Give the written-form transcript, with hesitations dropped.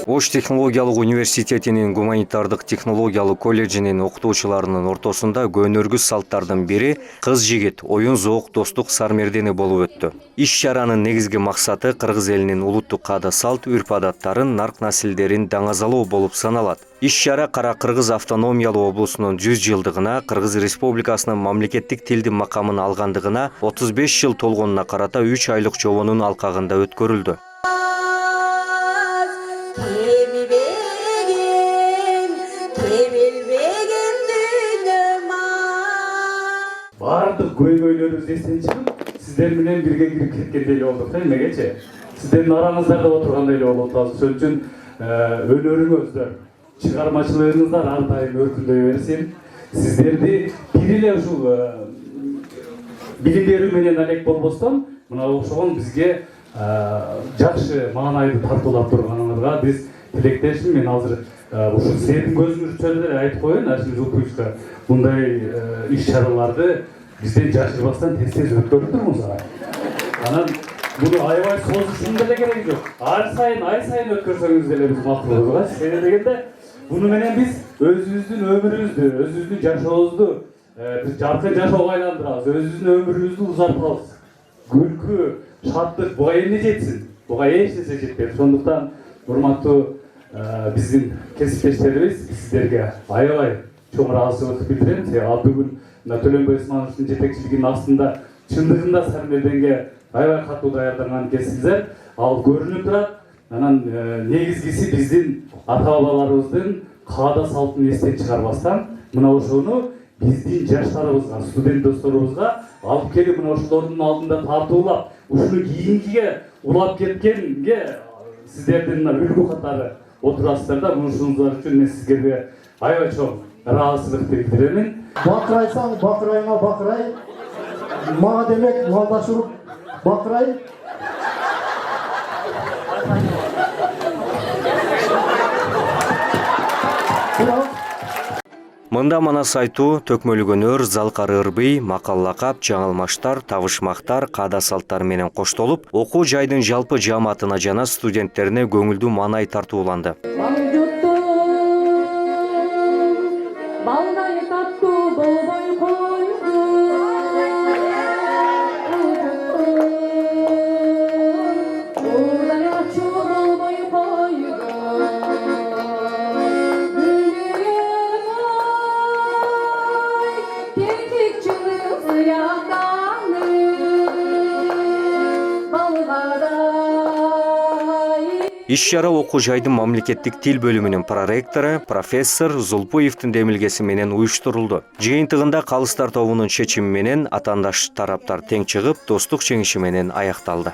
Ош технологиялык университетинин гуманитардык технологиялык колледжинин окутуучуларынын ортосунда көнөргү салттардын бири кыз жигит оюн зоок достук сармердени болуп өттү. Иш чаранын негизги максаты кыргыз элинин улуттук каада салт, үрп адаттарын, нарк насилдерин даңазалоо болуп саналат. Иш чара Кара Кыргыз автономиялуу облусунун 100 жылдыгына, Кыргыз Республикасынын мамлекеттик тилди макамын алгандыгына 35 жыл толгонуна карата 3 айлык жобонун алкагында өткөрүлдү. Бардык көйгөйлөрүбүз эстен чыгып, сиздер менен бирге кирип кеткендей эле болдук да эмегечи. Сиздердин араңыздарда отургандай эле болуп атабыз. Ошон үчүн өнөрүңүздөр, чыгармачылыгыңыздар ар дайым өркүндөй берсин. Сиздерди бир эле ушул билим берүү менен алек болбостон, мына окшогон бизге жакшы маанайды тартуулап турганыңызга биз тилектешмин. Мен азыр ушул сиздердин көзүңүздө эле айтып коеюн, Ашим Жулпуевичке мындай иш чараларды бизден жашырбастан тез өткөрүп турмуз. Анан буну аябай созушунун деле кереги жок. Ай сайын өткөрсөңүз деле биз макулбуз. Себеби дегенде буну менен биз өзүбүздүн өмүрүбүздү, өзүбүздүн жашообузду жаркын жашоого айландырабыз, өзүбүздүн өмүрүбүздү узартабыз. Күлкү, шаттык буга эмне жетсин? Буга эч нерсе жетпейт. Ошондуктан урматтуу биздин кесиптештерибиз сиздерге аябай чоң ыраазычылык билдирем. Бүгүн Төлөнбай Усмановдун жетекчилигинин астында чындыгында сармерденге аябай катуу даярданган экенсиздер. Ал көрүнүп турат. Анан негизгиси биздин ата-бабаларыбыздын каада салтын эстен чыгарбастан мына ошону биздин жаштарыбызга, студент досторубузга алып келип мына ошолордун алдында тартуулап, ушуну кийинкиге улап кеткенге сиздердин үлгү катары отурасыздар да. Ушунуңуздар үчүн мен сиздерге аябай чоң ыраазычылыкты билдиремин. Бакырайсаң бакырайыңа бакырай, мага демек малдаш уруп бакырай. Мында манас айтуу, төкмөлгөнөр, залкары ырбый, макал лакап, жаңылмаштар, табышмактар, каада салттар менен коштолуп, окуу жайдын жалпы жааматына жана студенттерине көңүлдүү маанай тартууланды. Иш чара окуу жайдын мамлекеттик тил бөлүмүнүн проректору профессор Зулпуевдин демилгеси менен уюштурулду. Жыйынтыгында калыстар тобунун чечими менен атаандаш тараптар тең чыгып, достук жеңиши менен аякталды.